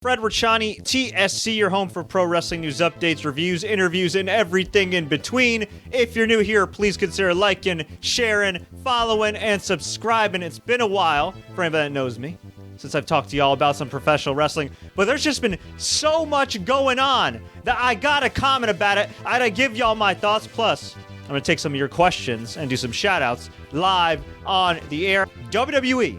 Fred Richani, TSC, your home for pro wrestling news updates, reviews, interviews, and everything in between. If you're new here, please consider liking, sharing, following, and subscribing. It's been a while, for anybody that knows me, since I've talked to y'all about some professional wrestling, but there's just been so much going on that I gotta comment about it. I gotta give y'all my thoughts, plus I'm gonna take some of your questions and do some shout-outs live on the air. WWE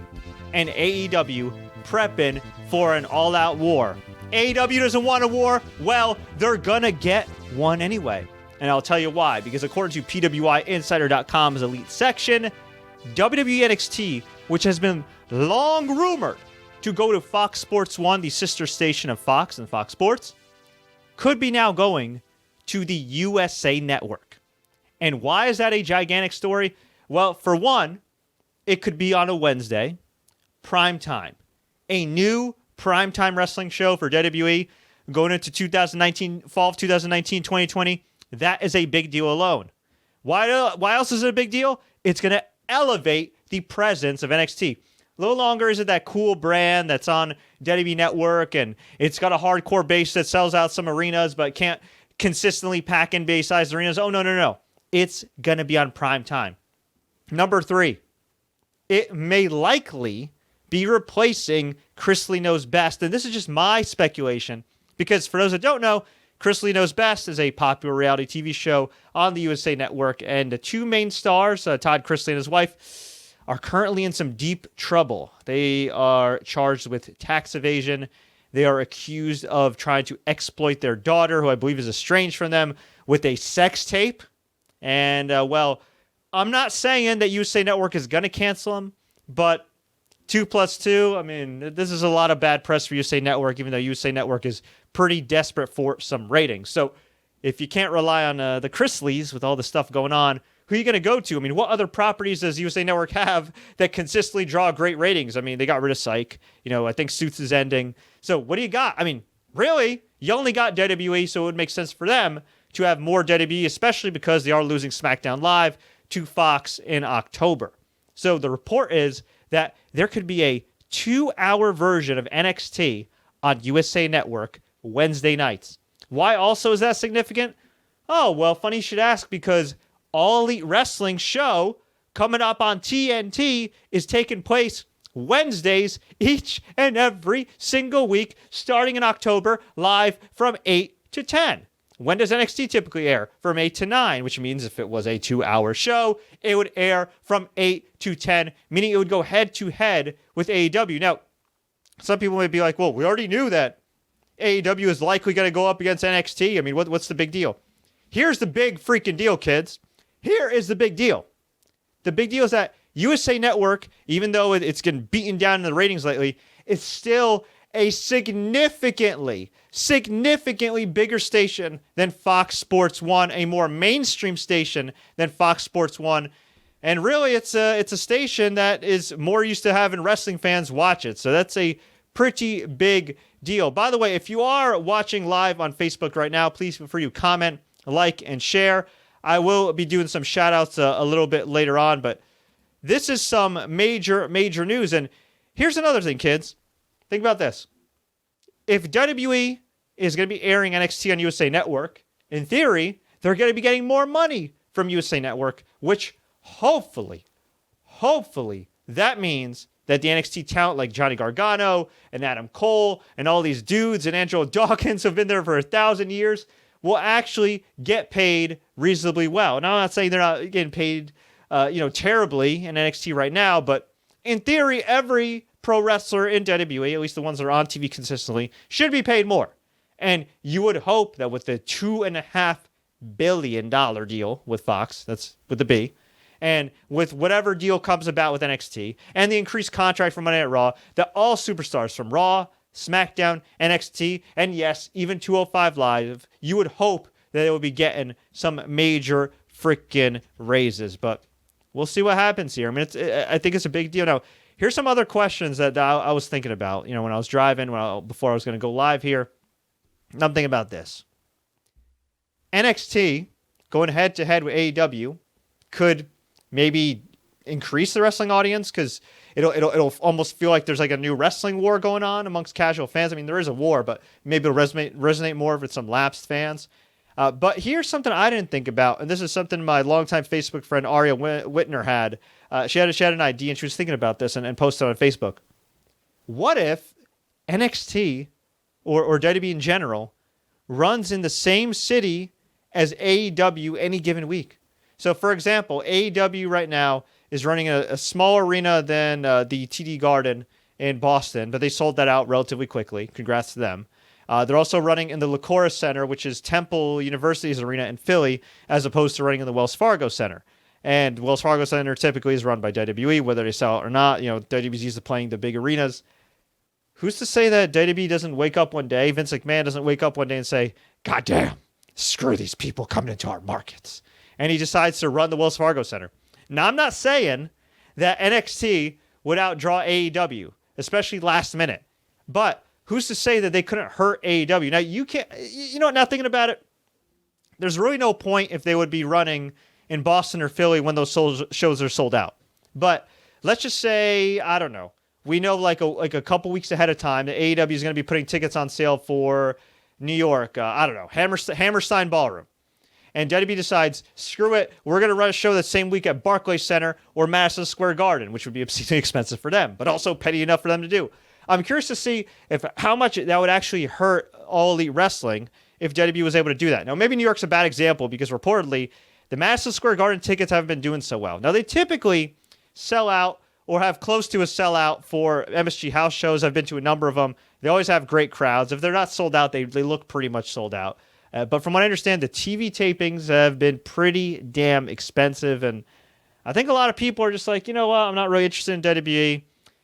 and AEW prepping for an all-out war. AEW doesn't want a war. Well, they're gonna get one anyway. And I'll tell you why. Because according to PWIinsider.com's elite section, WWE NXT, which has been long rumored to go to Fox Sports 1, the sister station of Fox and Fox Sports, could be now going to the USA Network. And why is that a gigantic story? Well, for one, it could be on a Wednesday, prime time. A new primetime wrestling show for WWE going into 2019, fall of 2019, 2020. That is a big deal alone. Why else is it a big deal? It's going to elevate the presence of NXT. No longer is it that cool brand that's on WWE Network and it's got a hardcore base that sells out some arenas but can't consistently pack in base-sized arenas. Oh, no. It's going to be on prime time. Number 3, it may likely be replacing Chrisley Knows Best. And this is just my speculation, because for those that don't know, Chrisley Knows Best is a popular reality TV show on the USA Network, and the two main stars, Todd Chrisley and his wife, are currently in some deep trouble. They are charged with tax evasion. They are accused of trying to exploit their daughter, who I believe is estranged from them, with a sex tape. And, well, I'm not saying that USA Network is going to cancel them, but 2 plus 2, I mean, this is a lot of bad press for USA Network, even though USA Network is pretty desperate for some ratings. So if you can't rely on the Chrisleys with all the stuff going on, who are you going to go to? I mean, what other properties does USA Network have that consistently draw great ratings? I mean, they got rid of Psych. I think Suits is ending. So what do you got? I mean, really? You only got WWE, so it would make sense for them to have more WWE, especially because they are losing SmackDown Live to Fox in October. So the report is that there could be a 2-hour version of NXT on USA Network Wednesday nights. Why also is that significant? Oh, well, funny you should ask, because All Elite Wrestling show coming up on TNT is taking place Wednesdays each and every single week, starting in October, live from 8 to 10. When does NXT typically air? From 8 to 9, which means if it was a 2-hour show, it would air from 8 to 10, meaning it would go head-to-head with AEW. Now, some people may be like, well, we already knew that AEW is likely going to go up against NXT. I mean, what's the big deal? Here's the big freaking deal, kids. Here is the big deal. The big deal is that USA Network, even though it's getting beaten down in the ratings lately, is still a significantly bigger station than Fox Sports 1, a more mainstream station than Fox Sports 1. And really, it's a station that is more used to having wrestling fans watch it. So that's a pretty big deal. By the way, if you are watching live on Facebook right now, please feel free to comment, like, and share. I will be doing some shout-outs a little bit later on, but this is some major news. And here's another thing, kids. Think about this. If WWE is going to be airing NXT on USA Network, in theory, they're going to be getting more money from USA Network, which hopefully, that means that the NXT talent like Johnny Gargano and Adam Cole and all these dudes and Angelo Dawkins have been there for 1,000 years will actually get paid reasonably well. And I'm not saying they're not getting paid, terribly in NXT right now, but in theory, every pro wrestler in WWE, at least the ones that are on TV consistently, should be paid more. And you would hope that with the $2.5 billion deal with Fox, that's with the B, and with whatever deal comes about with NXT, and the increased contract for Monday Night Raw, that all superstars from Raw, SmackDown, NXT, and yes, even 205 Live, you would hope that they would be getting some major freaking raises. But we'll see what happens here. I mean, I think it's a big deal. Now, here's some other questions that I was thinking about, when I was driving, before I was going to go live here. I'm thinking about this. NXT going head-to-head with AEW could maybe increase the wrestling audience because it'll almost feel like there's like a new wrestling war going on amongst casual fans. I mean, there is a war, but maybe it'll resonate more with some lapsed fans. But here's something I didn't think about, and this is something my longtime Facebook friend Aria Whitner had. She had an idea, and she was thinking about this and posted on Facebook. What if NXT or WWE in general runs in the same city as AEW any given week? So, for example, AEW right now is running a smaller arena than the TD Garden in Boston, but they sold that out relatively quickly. Congrats to them. They're also running in the Liacouras Center, which is Temple University's arena in Philly, as opposed to running in the Wells Fargo Center. And Wells Fargo Center typically is run by WWE, whether they sell it or not. You know, WWE's used to playing the big arenas. Who's to say that WWE doesn't wake up one day, Vince McMahon doesn't wake up one day and say, God damn, screw these people coming into our markets. And he decides to run the Wells Fargo Center. Now, I'm not saying that NXT would outdraw AEW, especially last minute. But who's to say that they couldn't hurt AEW? Now, you can't, you know what, now thinking about it, there's really no point if they would be running in Boston or Philly when those shows are sold out. But let's just say, I don't know, we know like a couple weeks ahead of time that AEW is going to be putting tickets on sale for New York, I don't know, Hammerstein Ballroom. And WWE decides, screw it, we're going to run a show that same week at Barclays Center or Madison Square Garden, which would be obscenely expensive for them, but also petty enough for them to do. I'm curious to see how much that would actually hurt All Elite Wrestling if WWE was able to do that. Now, maybe New York's a bad example because reportedly the Madison Square Garden tickets haven't been doing so well. Now, they typically sell out or have close to a sellout for MSG house shows. I've been to a number of them. They always have great crowds. If they're not sold out, they look pretty much sold out. But from what I understand, the TV tapings have been pretty damn expensive. And I think a lot of people are just like, you know what, I'm not really interested in WWE.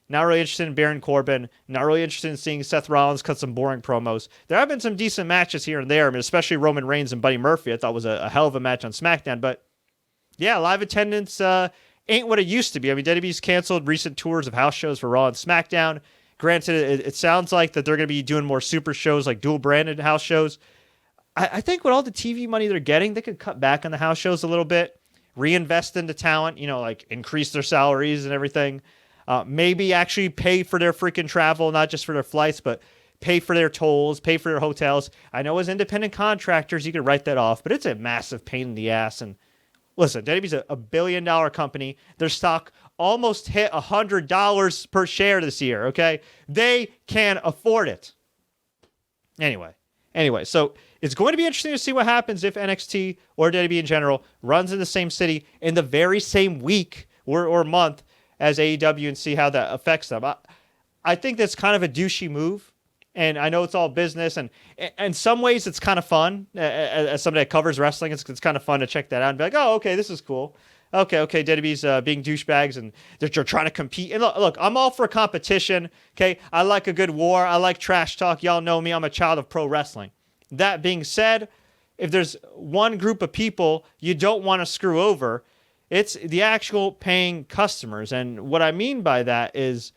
Not really interested in Baron Corbin. Not really interested in seeing Seth Rollins cut some boring promos. There have been some decent matches here and there. I mean, especially Roman Reigns and Buddy Murphy. I thought was a hell of a match on SmackDown. But yeah, live attendance ain't what it used to be. I mean, WWE's canceled recent tours of house shows for Raw and SmackDown. Granted, it sounds like that they're going to be doing more super shows like dual branded house shows. I think with all the TV money they're getting, they could cut back on the house shows a little bit, reinvest into talent, you know, like increase their salaries and everything. Maybe actually pay for their freaking travel, not just for their flights, but pay for their tolls, pay for their hotels. I know as independent contractors, you could write that off, but it's a massive pain in the ass. And listen, WWE's a $1 billion company. Their stock almost hit $100 per share this year, okay? They can afford it. Anyway, so it's going to be interesting to see what happens if NXT or WWE in general runs in the same city in the very same week or month as AEW and see how that affects them. I think that's kind of a douchey move, and I know it's all business, and in some ways it's kind of fun. As somebody that covers wrestling, it's kind of fun to check that out and be like, oh, okay, this is cool. Okay, WWE's being douchebags, and they're trying to compete. And look, I'm all for competition, okay? I like a good war. I like trash talk. Y'all know me. I'm a child of pro wrestling. That being said, if there's one group of people you don't want to screw over, it's the actual paying customers. And what I mean by that is,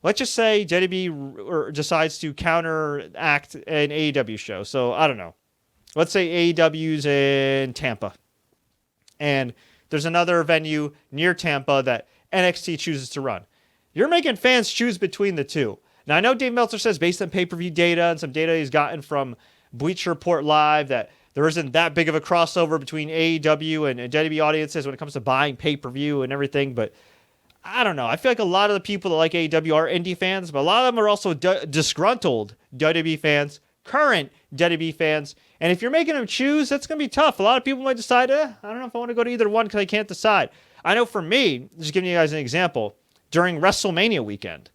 let's just say WWE decides to counteract an AEW show. So, I don't know. Let's say AEW's in Tampa. And there's another venue near Tampa that NXT chooses to run. You're making fans choose between the two. Now, I know Dave Meltzer says based on pay-per-view data and some data he's gotten from Bleacher Report Live that there isn't that big of a crossover between AEW and WWE audiences when it comes to buying pay-per-view and everything. But I don't know. I feel like a lot of the people that like AEW are indie fans, but a lot of them are also disgruntled WWE fans, current WWE fans. And if you're making them choose, that's going to be tough. A lot of people might decide, I don't know if I want to go to either one because I can't decide. I know for me, just giving you guys an example, during WrestleMania weekend,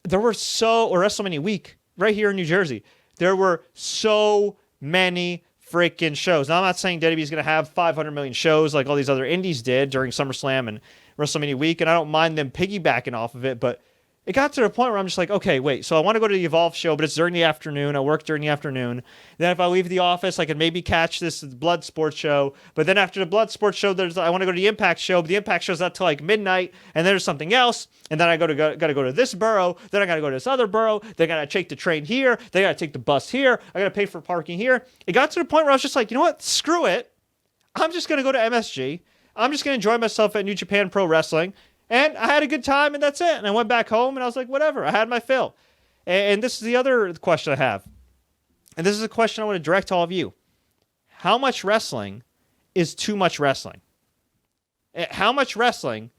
WrestleMania week, right here in New Jersey, there were so many freaking shows. Now, I'm not saying WWE is going to have 500 million shows like all these other indies did during SummerSlam and WrestleMania week, and I don't mind them piggybacking off of it, but it got to the point where I'm just like, okay, wait, so I want to go to the Evolve show, but it's during the afternoon. I work during the afternoon. Then if I leave the office, I can maybe catch this Blood Sports show. But then after the Blood Sports show, I want to go to the Impact show, but the Impact show's not till like midnight, and there's something else. And then I got to go to this borough. Then I got to go to this other borough. They got to take the train here. They got to take the bus here. I got to pay for parking here. It got to the point where I was just like, you know what? Screw it. I'm just going to go to MSG. I'm just going to enjoy myself at New Japan Pro Wrestling. And I had a good time, and that's it. And I went back home, and I was like, whatever. I had my fill. And this is the other question I have. And this is a question I want to direct to all of you. How much wrestling is too much wrestling? How much wrestling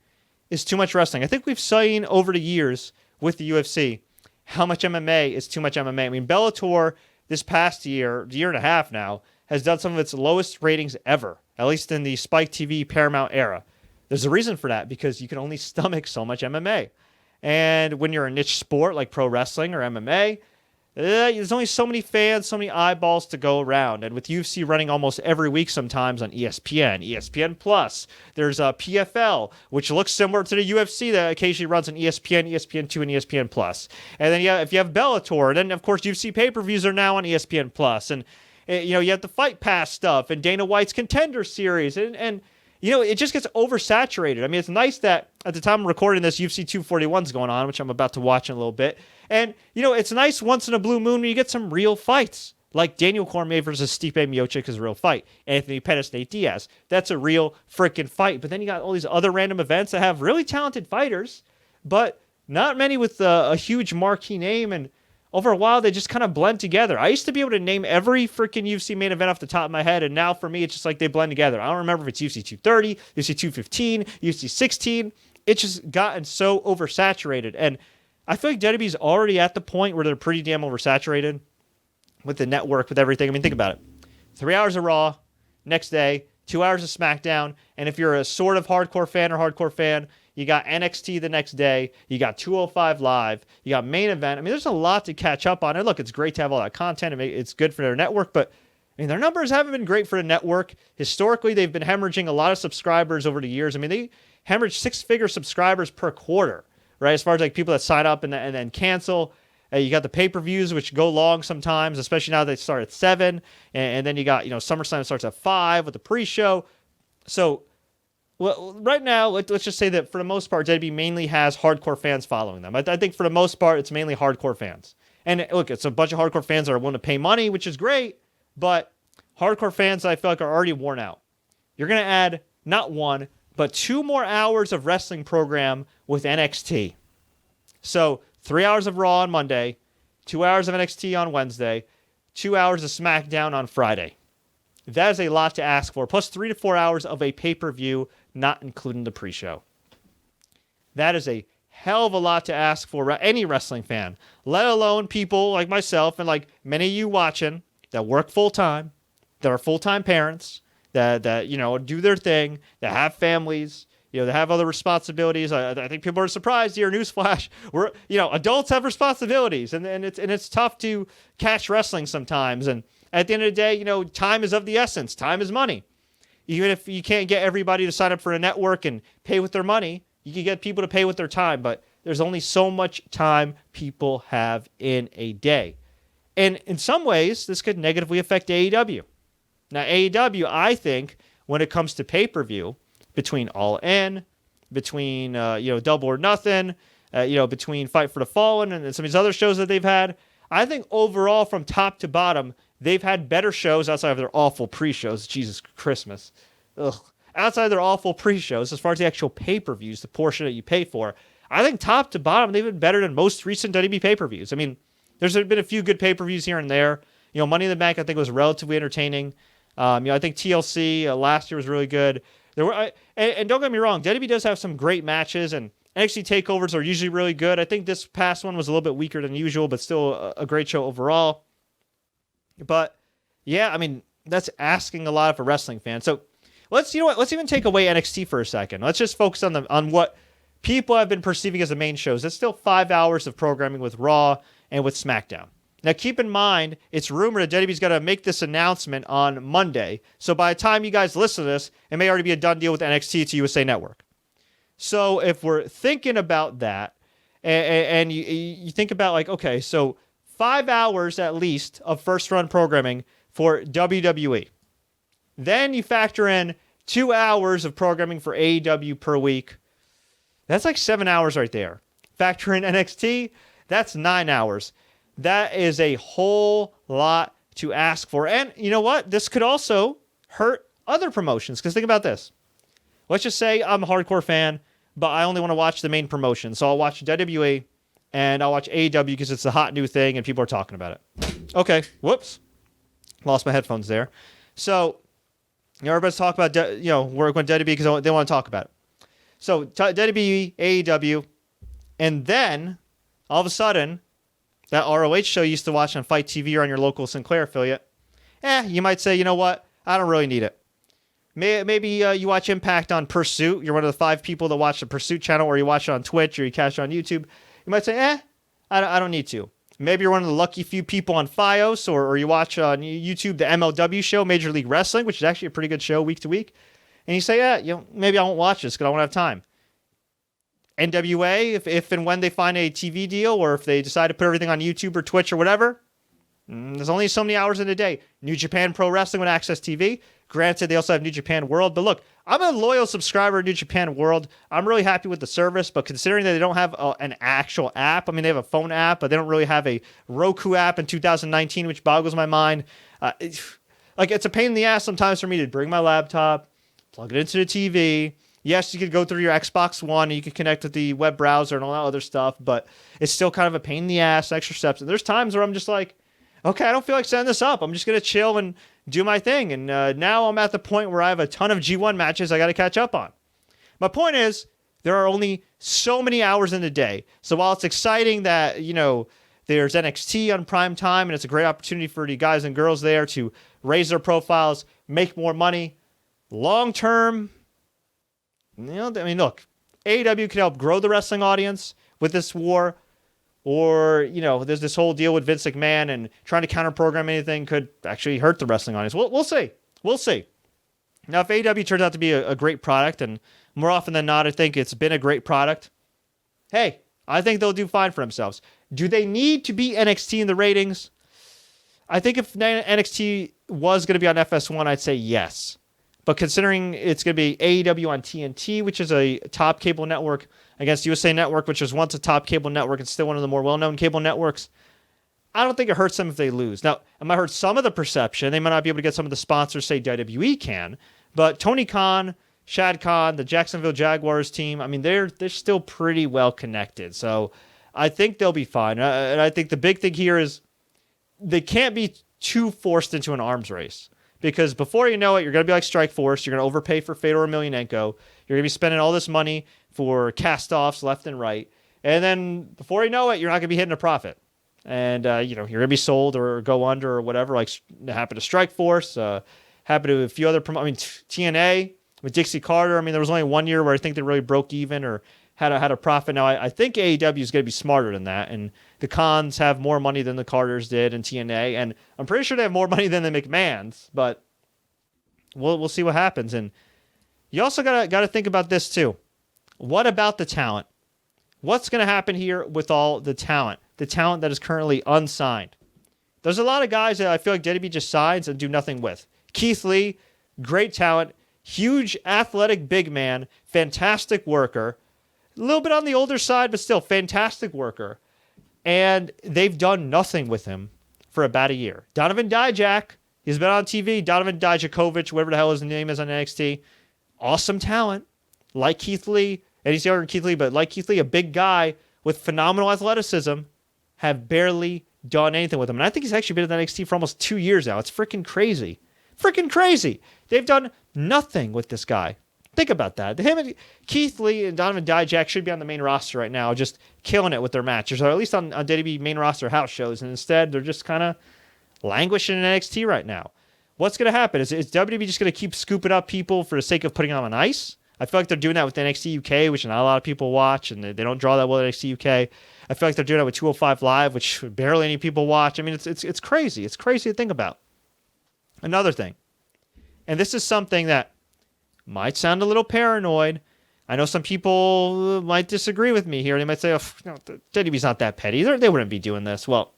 is too much wrestling? I think we've seen over the years with the UFC how much MMA is too much MMA. I mean, Bellator this past year and a half now, has done some of its lowest ratings ever, at least in the Spike TV Paramount era. There's a reason for that, because you can only stomach so much MMA. And when you're a niche sport like pro wrestling or MMA, there's only so many fans, so many eyeballs to go around. And with UFC running almost every week sometimes on ESPN, ESPN Plus, there's a PFL, which looks similar to the UFC that occasionally runs on ESPN, ESPN2, and ESPN Plus. And then if you have Bellator, and then of course UFC pay-per-views are now on ESPN Plus. And you have the Fight Pass stuff and Dana White's Contender Series. And it just gets oversaturated. I mean, it's nice that at the time of recording this, UFC 241 is going on, which I'm about to watch in a little bit. And, it's nice once in a blue moon when you get some real fights. Like Daniel Cormier versus Stipe Miocic is a real fight. Anthony Pettis, Nate Diaz. That's a real freaking fight. But then you got all these other random events that have really talented fighters, but not many with a huge marquee name. And over a while, they just kind of blend together. I used to be able to name every freaking UFC main event off the top of my head, and now for me, it's just like they blend together. I don't remember if it's UFC 230, UFC 215, UFC 16. It's just gotten so oversaturated. And I feel like WWE's already at the point where they're pretty damn oversaturated with the network, with everything. I mean, think about it. 3 hours of Raw, next day, 2 hours of SmackDown, and if you're a sort of hardcore fan, you got NXT the next day. You got 205 Live. You got main event. I mean, there's a lot to catch up on. And look, it's great to have all that content. It's good for their network. But, I mean, their numbers haven't been great for the network. Historically, they've been hemorrhaging a lot of subscribers over the years. I mean, they hemorrhage six-figure subscribers per quarter, right? As far as, like, people that sign up and then cancel. You got the pay-per-views, which go long sometimes, especially now they start at 7. And then you got, SummerSlam starts at 5 with the pre-show. So, well, right now, let's just say that for the most part, WWE mainly has hardcore fans following them. I think for the most part, it's mainly hardcore fans. And look, it's a bunch of hardcore fans that are willing to pay money, which is great, but hardcore fans I feel like are already worn out. You're going to add not 1, but 2 more hours of wrestling program with NXT. So 3 hours of Raw on Monday, 2 hours of NXT on Wednesday, 2 hours of SmackDown on Friday. That is a lot to ask for, plus 3 to 4 hours of a pay-per-view, not including the pre-show. That is a hell of a lot to ask for any wrestling fan, let alone people like myself and like many of you watching that work full-time, that are full-time parents, that do their thing, that have families, that have other responsibilities. I think people are surprised here. Newsflash: adults have responsibilities, and it's tough to catch wrestling sometimes. And at the end of the day, time is of the essence. Time is money. Even if you can't get everybody to sign up for a network and pay with their money, you can get people to pay with their time. But there's only so much time people have in a day. And in some ways, this could negatively affect AEW. Now, AEW, I think, when it comes to pay-per-view, between All In, between Double or Nothing, between Fight for the Fallen and some of these other shows that they've had, I think overall from top to bottom, they've had better shows outside of their awful pre-shows. Jesus Christmas. Ugh. Outside of their awful pre-shows, as far as the actual pay-per-views, the portion that you pay for, I think top to bottom, they've been better than most recent WWE pay-per-views. I mean, there's been a few good pay-per-views here and there. Money in the Bank, I think, was relatively entertaining. I think TLC last year was really good. And don't get me wrong, WWE does have some great matches, and NXT takeovers are usually really good. I think this past one was a little bit weaker than usual, but still a great show overall. But yeah, I mean, that's asking a lot of a wrestling fan. So let's even take away NXT for a second. Let's just focus on what people have been perceiving as the main shows. It's still 5 hours of programming with Raw and with SmackDown. Now, keep in mind, it's rumored that WWE's going to make this announcement on Monday. So by the time you guys listen to this, it may already be a done deal with NXT to USA Network. So if we're thinking about that, and you think about like, okay, so 5 hours at least of first-run programming for WWE. Then you factor in 2 hours of programming for AEW per week. That's like 7 hours right there. Factor in NXT, that's 9 hours. That is a whole lot to ask for. And you know what? This could also hurt other promotions. Because think about this. let's just say I'm a hardcore fan, but I only want to watch the main promotion. So I'll watch WWE and I'll watch AEW because it's a hot new thing and people are talking about it. Okay, whoops. Lost my headphones there. So, everybody's talking about, we're going to WWE because they want to talk about it. So, WWE, AEW, and then, all of a sudden, that ROH show you used to watch on Fight TV or on your local Sinclair affiliate, you might say, you know what? I don't really need it. Maybe you watch Impact on Pursuit. You're one of the 5 people that watch the Pursuit channel, or you watch it on Twitch, or you catch it on YouTube. You might say, I don't need to. Maybe you're one of the lucky few people on Fios, or you watch on YouTube the MLW show, Major League Wrestling, which is actually a pretty good show week to week. And you say, maybe I won't watch this because I won't have time. NWA, if and when they find a TV deal, or if they decide to put everything on YouTube or Twitch or whatever, there's only so many hours in a day. New Japan Pro Wrestling with Access TV. Granted, they also have New Japan World. But look, I'm a loyal subscriber to New Japan World. I'm really happy with the service. But considering that they don't have an actual app, I mean, they have a phone app, but they don't really have a Roku app in 2019, which boggles my mind. It's a pain in the ass sometimes for me to bring my laptop, plug it into the TV. Yes, you could go through your Xbox One and you could connect with the web browser and all that other stuff, but it's still kind of a pain in the ass, extra steps. And there's times where I'm just like, okay, I don't feel like setting this up. I'm just going to chill and do my thing. And now I'm at the point where I have a ton of G1 matches I got to catch up on. My point is, there are only so many hours in the day. So while it's exciting that, there's NXT on prime time and it's a great opportunity for the guys and girls there to raise their profiles, make more money, long term, look, AEW could help grow the wrestling audience with this war. Or, there's this whole deal with Vince McMahon and trying to counter-program anything could actually hurt the wrestling audience. We'll see. We'll see. Now, if AEW turns out to be a great product, and more often than not, I think it's been a great product, hey, I think they'll do fine for themselves. Do they need to beat NXT in the ratings? I think if NXT was going to be on FS1, I'd say yes. But considering it's going to be AEW on TNT, which is a top cable network, against USA Network, which was once a top cable network and still one of the more well-known cable networks, I don't think it hurts them if they lose. Now, it might hurt some of the perception. They might not be able to get some of the sponsors, say WWE can. But Tony Khan, Shad Khan, the Jacksonville Jaguars team, they're still pretty well connected. So I think they'll be fine. And I think the big thing here is they can't be too forced into an arms race. Because before you know it, you're going to be like Strikeforce. You're going to overpay for Fedor Emelianenko. You're going to be spending all this money for cast-offs left and right. And then before you know it, you're not going to be hitting a profit. And, you're going to be sold or go under or whatever, like happened to Strikeforce, happened to a few other TNA with Dixie Carter. There was only one year where I think they really broke even or had a profit. Now, I think AEW is going to be smarter than that. And the Khans have more money than the Carters did in TNA. And I'm pretty sure they have more money than the McMahons. But we'll see what happens. And you also got to think about this, too. What about the talent? What's going to happen here with all the talent that is currently unsigned? There's a lot of guys that I feel like WWE just signs and do nothing with. Keith Lee, great talent, huge athletic big man, fantastic worker, a little bit on the older side, but still fantastic worker. And they've done nothing with him for about a year. Donovan Dijak, he's been on TV. Donovan Dijakovic, whatever the hell his name is on NXT. Awesome talent, like Keith Lee. And he's younger than Keith Lee, but like Keith Lee, a big guy with phenomenal athleticism, have barely done anything with him. And I think he's actually been in NXT for almost 2 years now. It's freaking crazy. Freaking crazy. They've done nothing with this guy. Think about that. Keith Lee and Donovan Dijak should be on the main roster right now, just killing it with their matches, or at least on WWE main roster house shows. And instead, they're just kind of languishing in NXT right now. What's going to happen? Is WWE just going to keep scooping up people for the sake of putting them on ice? I feel like they're doing that with NXT UK, which not a lot of people watch, and they don't draw that well at NXT UK. I feel like they're doing that with 205 Live, which barely any people watch. It's crazy. It's crazy to think about. Another thing, and this is something that might sound a little paranoid. I know some people might disagree with me here. They might say, WWE's not that petty. They wouldn't be doing this. Well,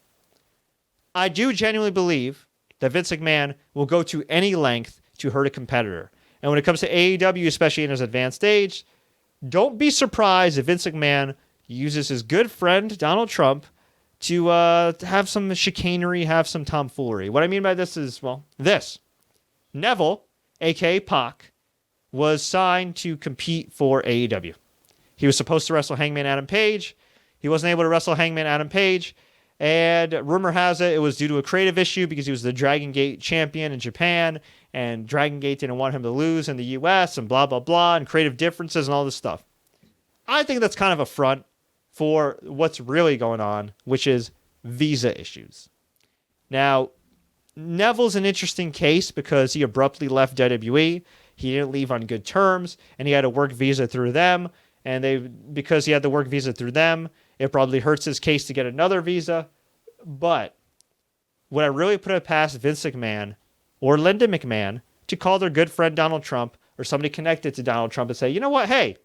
I do genuinely believe that Vince McMahon will go to any length to hurt a competitor. And when it comes to AEW, especially in his advanced age, don't be surprised if Vince McMahon uses his good friend, Donald Trump, to have some chicanery, have some tomfoolery. What I mean by this is, this. Neville, a.k.a. Pac, was signed to compete for AEW. He was supposed to wrestle Hangman Adam Page. He wasn't able to wrestle Hangman Adam Page. And rumor has it was due to a creative issue because he was the Dragon Gate champion in Japan. And Dragon Gate didn't want him to lose in the U.S. and blah, blah, blah. And creative differences and all this stuff. I think that's kind of a front for what's really going on, which is visa issues. Now, Neville's an interesting case because he abruptly left WWE. He didn't leave on good terms, and he had a work visa through them. And because he had the work visa through them, it probably hurts his case to get another visa. But would I really put it past Vince McMahon or Linda McMahon to call their good friend Donald Trump or somebody connected to Donald Trump and say, you know what, hey,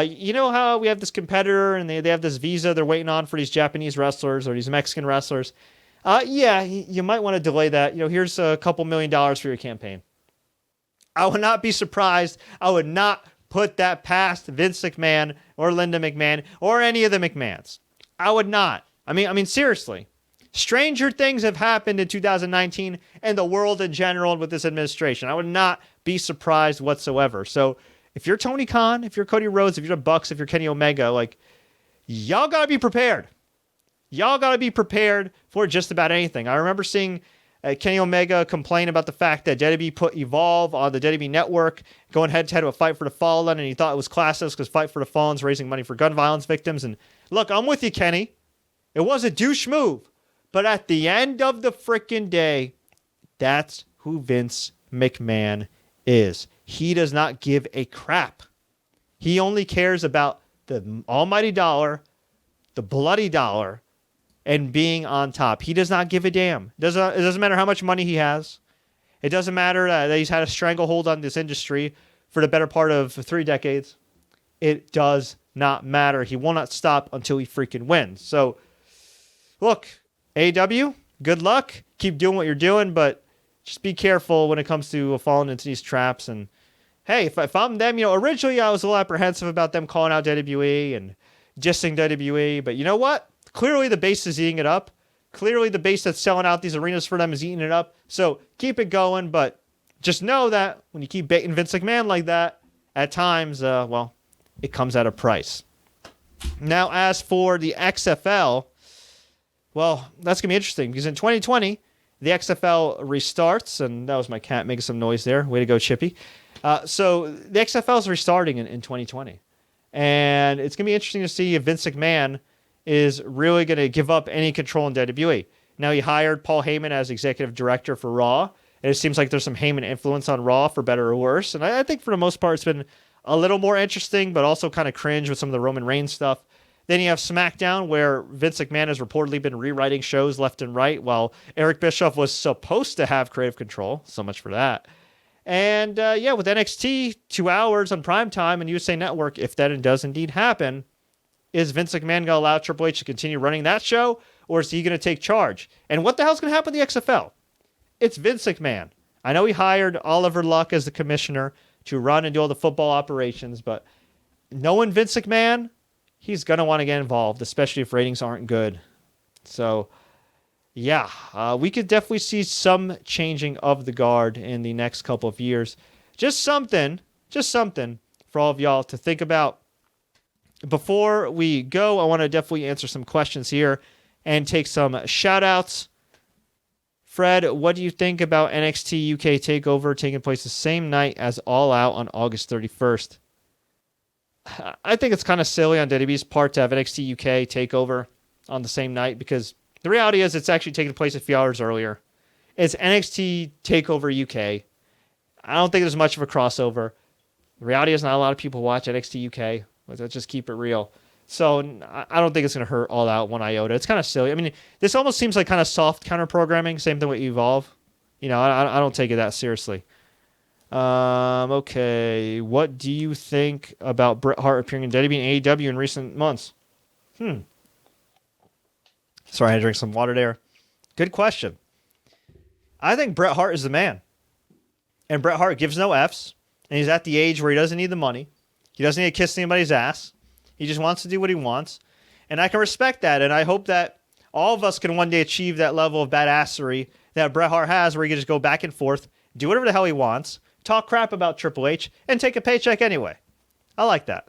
you know how we have this competitor and they have this visa they're waiting on for these Japanese wrestlers or these Mexican wrestlers? Yeah, you might want to delay that. Here's a couple $1 million for your campaign. I would not be surprised. I would not put that past Vince McMahon or Linda McMahon or any of the McMahons. I would not. I mean, seriously. Stranger things have happened in 2019 and the world in general with this administration. I would not be surprised whatsoever. So if you're Tony Khan, if you're Cody Rhodes, if you're the Bucks, if you're Kenny Omega, y'all got to be prepared. Y'all got to be prepared for just about anything. I remember seeing Kenny Omega complain about the fact that WWE put Evolve on the WWE Network, going head-to-head with Fight for the Fallen, and he thought it was classist because Fight for the Fallen's raising money for gun violence victims. And look, I'm with you, Kenny. It was a douche move. But at the end of the freaking day, that's who Vince McMahon is. He does not give a crap. He only cares about the almighty dollar, the bloody dollar, and being on top. He does not give a damn. It doesn't matter how much money he has. It doesn't matter that he's had a stranglehold on this industry for the better part of 3 decades. It does not matter. He will not stop until he freaking wins. So, look, AEW, good luck. Keep doing what you're doing, but just be careful when it comes to falling into these traps. And hey, if I'm them, originally I was a little apprehensive about them calling out WWE and dissing WWE, but you know what? Clearly the base is eating it up. Clearly the base that's selling out these arenas for them is eating it up. So keep it going, but just know that when you keep baiting Vince McMahon like that, at times, it comes at a price. Now, as for the XFL, that's going to be interesting because in 2020, the XFL restarts, and that was my cat making some noise there. Way to go, Chippy. So the XFL is restarting in 2020, and it's going to be interesting to see if Vince McMahon is really going to give up any control in WWE. Now, he hired Paul Heyman as executive director for Raw, and it seems like there's some Heyman influence on Raw, for better or worse. And I think for the most part, it's been a little more interesting, but also kind of cringe with some of the Roman Reigns stuff. Then you have SmackDown, where Vince McMahon has reportedly been rewriting shows left and right, while Eric Bischoff was supposed to have creative control. So much for that. And with NXT, 2 hours on primetime and USA Network, if that does indeed happen, is Vince McMahon going to allow Triple H to continue running that show, or is he going to take charge? And what the hell's going to happen to the XFL? It's Vince McMahon. I know he hired Oliver Luck as the commissioner to run and do all the football operations, but knowing Vince McMahon, he's going to want to get involved, especially if ratings aren't good. So, we could definitely see some changing of the guard in the next couple of years. Just something for all of y'all to think about. Before we go, I want to definitely answer some questions here and take some shout-outs. Fred, what do you think about NXT UK TakeOver taking place the same night as All Out on August 31st? I think it's kind of silly on WWE's part to have NXT UK TakeOver on the same night because the reality is it's actually taking place a few hours earlier. It's NXT TakeOver UK. I don't think there's much of a crossover. The reality is not a lot of people watch NXT UK. Let's just keep it real. So I don't think it's going to hurt All Out one iota. It's kind of silly. I mean, this almost seems like kind of soft counter-programming. Same thing with Evolve. I don't take it that seriously. Okay. What do you think about Bret Hart appearing in WWE and AEW in recent months? Sorry, I had to drink some water there. Good question. I think Bret Hart is the man. And Bret Hart gives no Fs. And he's at the age where he doesn't need the money. He doesn't need to kiss anybody's ass. He just wants to do what he wants. And I can respect that. And I hope that all of us can one day achieve that level of badassery that Bret Hart has where he can just go back and forth, do whatever the hell he wants, talk crap about Triple H, and take a paycheck anyway. I like that.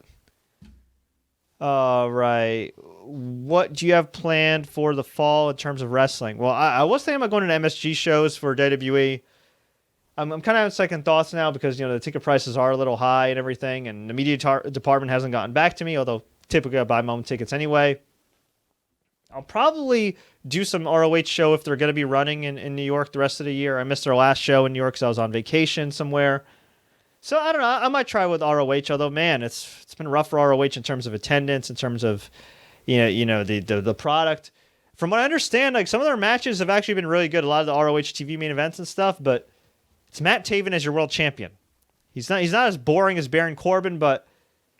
All right. What do you have planned for the fall in terms of wrestling? Well, I was thinking about going to MSG shows for WWE. I'm kind of having second thoughts now because, the ticket prices are a little high and everything, and the media department hasn't gotten back to me, although typically I buy my own tickets anyway. I'll probably do some ROH show if they're going to be running in New York the rest of the year. I missed their last show in New York because I was on vacation somewhere. So I don't know. I might try with ROH, although, man, it's been rough for ROH in terms of attendance, in terms of, the product. From what I understand, like some of their matches have actually been really good. A lot of the ROH TV main events and stuff, but it's Matt Taven as your world champion. He's not as boring as Baron Corbin, but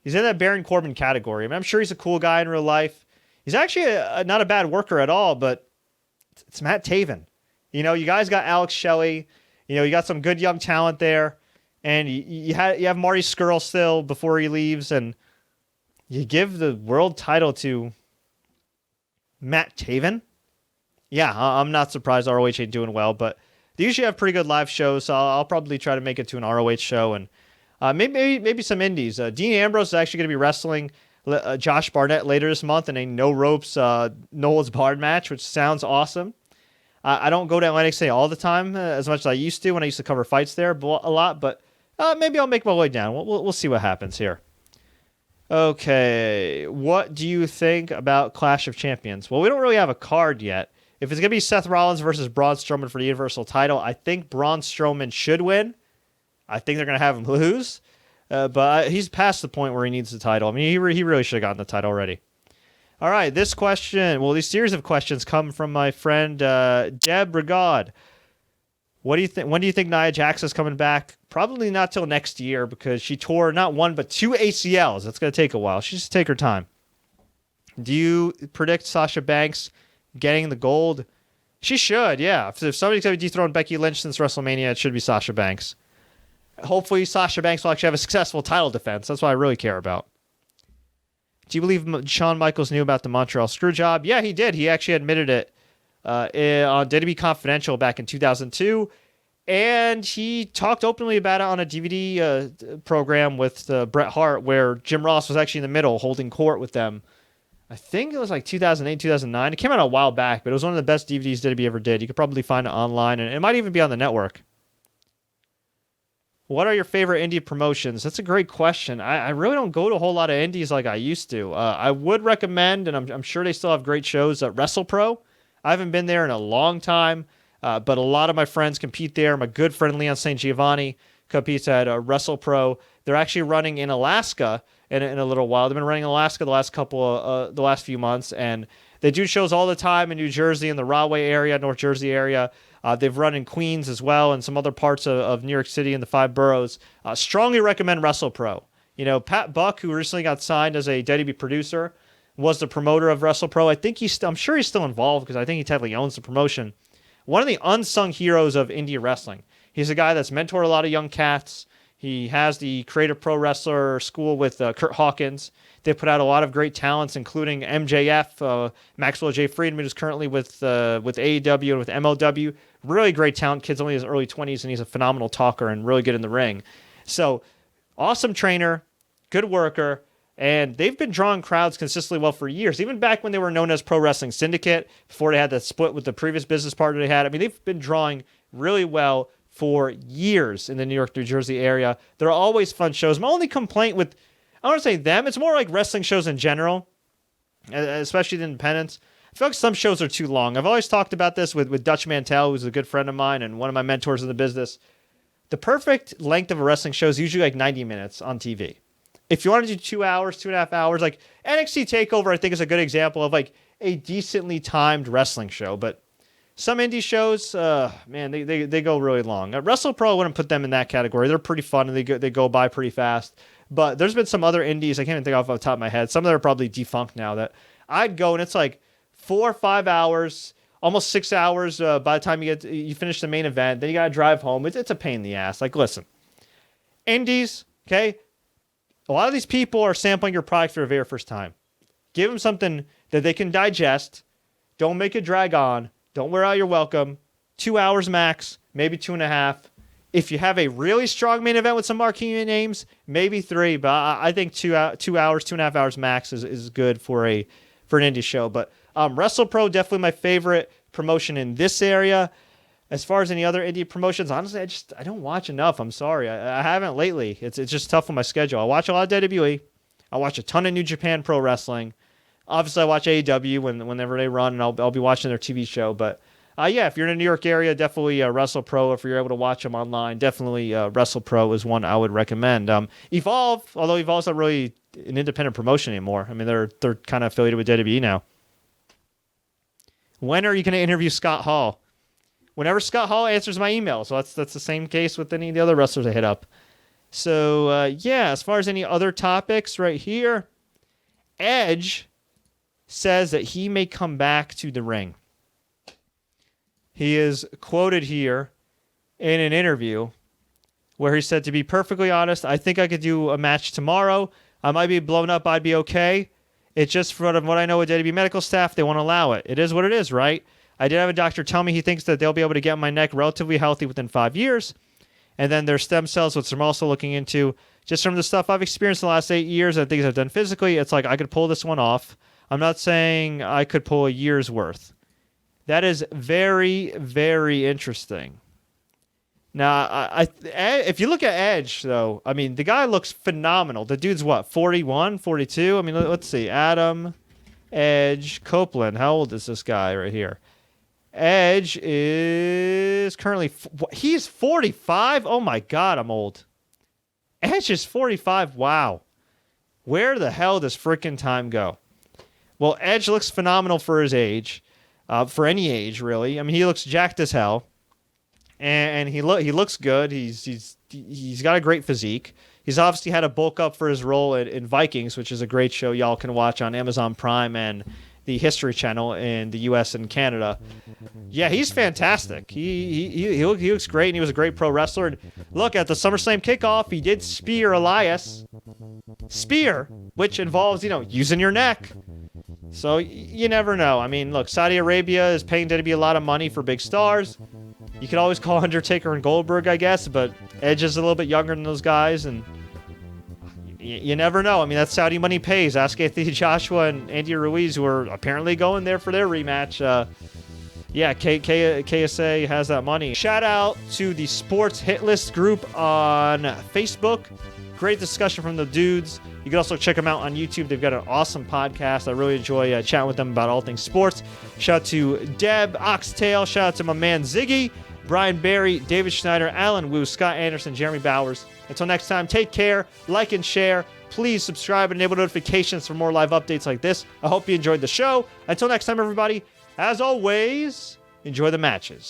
he's in that Baron Corbin category. I mean, I'm sure he's a cool guy in real life. He's actually not a bad worker at all, but it's Matt Taven. You guys got Alex Shelley. You got some good young talent there, and you have Marty Scurll still before he leaves, and you give the world title to Matt Taven. Yeah, I'm not surprised ROH ain't doing well, but they usually have pretty good live shows, so I'll probably try to make it to an ROH show, and maybe some indies. Dean Ambrose is actually going to be wrestling Josh Barnett later this month in a no ropes, no holds barred match, which sounds awesome. I don't go to Atlantic City all the time as much as I used to when I used to cover fights there a lot, but maybe I'll make my way down. We'll see what happens here. Okay, what do you think about Clash of Champions? Well, we don't really have a card yet. If it's going to be Seth Rollins versus Braun Strowman for the Universal title, I think Braun Strowman should win. I think they're going to have him lose. But he's past the point where he needs the title. I mean, he really should have gotten the title already. All right, these series of questions come from my friend Deb Brigade. What do you think? When do you think Nia Jax is coming back? Probably not till next year because she tore not one but 2 ACLs. That's going to take a while. She should take her time. Do you predict Sasha Banks getting the gold? She should, yeah. If somebody's going to dethrone Becky Lynch since WrestleMania, it should be Sasha Banks. Hopefully, Sasha Banks will actually have a successful title defense. That's what I really care about. Do you believe Shawn Michaels knew about the Montreal Screwjob? Yeah, he did. He actually admitted it on WWE Confidential back in 2002. And he talked openly about it on a DVD program with Bret Hart where Jim Ross was actually in the middle holding court with them. I think it was like 2008, 2009. It came out a while back, but it was one of the best DVDs WWE ever did. You could probably find it online, and it might even be on the network. What are your favorite indie promotions? That's a great question. I really don't go to a whole lot of indies like I used to. I would recommend, and I'm sure they still have great shows, WrestlePro. I haven't been there in a long time, but a lot of my friends compete there. My good friend Leon St. Giovanni competes at WrestlePro. They're actually running in Alaska in a little while. They've been running in Alaska the last few months, and they do shows all the time in New Jersey, in the Rahway area, North Jersey area. They've run in Queens as well and some other parts of New York City and the 5 boroughs. Strongly recommend WrestlePro. Pat Buck, who recently got signed as a WWE producer, was the promoter of WrestlePro. I think I'm sure he's still involved because I think he technically owns the promotion. One of the unsung heroes of indie wrestling. He's a guy that's mentored a lot of young cats. He has the Creative Pro Wrestler School with Kurt Hawkins. They put out a lot of great talents, including MJF, Maxwell J. Friedman, who's currently with AEW and with MLW. Really great talent. Kid's only in his early 20s, and he's a phenomenal talker and really good in the ring. So, awesome trainer, good worker, and they've been drawing crowds consistently well for years. Even back when they were known as Pro Wrestling Syndicate, before they had that split with the previous business partner they had. I mean, they've been drawing really well for years in the New York, New Jersey area. There are always fun shows. My only complaint with, I don't want to say them, it's more like wrestling shows in general, especially the independents. I feel like some shows are too long. I've always talked about this with Dutch Mantel, who's a good friend of mine and one of my mentors in the business. The perfect length of a wrestling show is usually like 90 minutes on TV. If you want to do 2 hours, 2.5 hours, like NXT TakeOver, I think is a good example of like a decently timed wrestling show. But some indie shows, man, they go really long. WrestlePro, I wouldn't put them in that category. They're pretty fun and they go by pretty fast. But there's been some other indies, I can't even think off the top of my head. Some of them are probably defunct now that I'd go and it's like 4 or 5 hours, almost 6 hours by the time you finish the main event. Then you got to drive home. It's a pain in the ass. Like, listen, indies, okay? A lot of these people are sampling your product for the very first time. Give them something that they can digest. Don't make it drag on. Don't wear out your welcome. 2 hours max, maybe 2.5. If you have a really strong main event with some marquee names, maybe 3, but I think 2 hours, 2.5 hours max is good for an indie show. But WrestlePro, definitely my favorite promotion in this area. As far as any other indie promotions, honestly, I don't watch enough. I'm sorry. I haven't lately. It's just tough on my schedule. I watch a lot of WWE. I watch a ton of New Japan Pro Wrestling. Obviously, I watch AEW whenever they run, and I'll be watching their TV show. But yeah, if you're in the New York area, definitely WrestlePro. If you're able to watch them online, definitely WrestlePro is one I would recommend. Evolve, although Evolve's not really an independent promotion anymore. I mean, they're kind of affiliated with WWE now. When are you going to interview Scott Hall? Whenever Scott Hall answers my email. So that's the same case with any of the other wrestlers I hit up. So, yeah, as far as any other topics right here, Edge says that he may come back to the ring. He is quoted here in an interview where he said, to be perfectly honest, I think I could do a match tomorrow. I might be blown up. I'd be okay. It's just from what I know with WWE medical staff, they won't allow it. It is what it is, right? I did have a doctor tell me he thinks that they'll be able to get my neck relatively healthy within 5 years. And then there's stem cells, which I'm also looking into. Just from the stuff I've experienced in the last 8 years and things I've done physically, it's like I could pull this one off. I'm not saying I could pull a year's worth. That is very, very interesting. Now, if you look at Edge, though, I mean, the guy looks phenomenal. The dude's what, 41, 42? I mean, let's see. Adam, Edge, Copeland. How old is this guy right here? Edge is currently, he's 45? Oh my God, I'm old. Edge is 45. Wow. Where the hell does freaking time go? Well, Edge looks phenomenal for his age, for any age, really. I mean, he looks jacked as hell, and he looks good. He's got a great physique. He's obviously had a bulk up for his role in Vikings, which is a great show y'all can watch on Amazon Prime and the History Channel in the U.S. and Canada. Yeah, he's fantastic. He looks great, and he was a great pro wrestler. And look, at the SummerSlam kickoff, he did spear Elias. Spear, which involves, using your neck. So you never know. I mean, look, Saudi Arabia is paying WWE a lot of money for big stars. You could always call Undertaker and Goldberg, I guess, but Edge is a little bit younger than those guys, and you never know. I mean, that Saudi money pays. Ask Anthony Joshua and Andy Ruiz, who are apparently going there for their rematch. KSA has that money. Shout out to the Sports Hit List group on Facebook. Great discussion from the dudes. You can also check them out on YouTube. They've got an awesome podcast. I really enjoy chatting with them about all things sports. Shout out to Deb Oxtail. Shout out to my man Ziggy, Brian Barry, David Schneider, Alan Wu, Scott Anderson, Jeremy Bowers. Until next time, take care, like and share. Please subscribe and enable notifications for more live updates like this. I hope you enjoyed the show. Until next time, everybody, as always, enjoy the matches.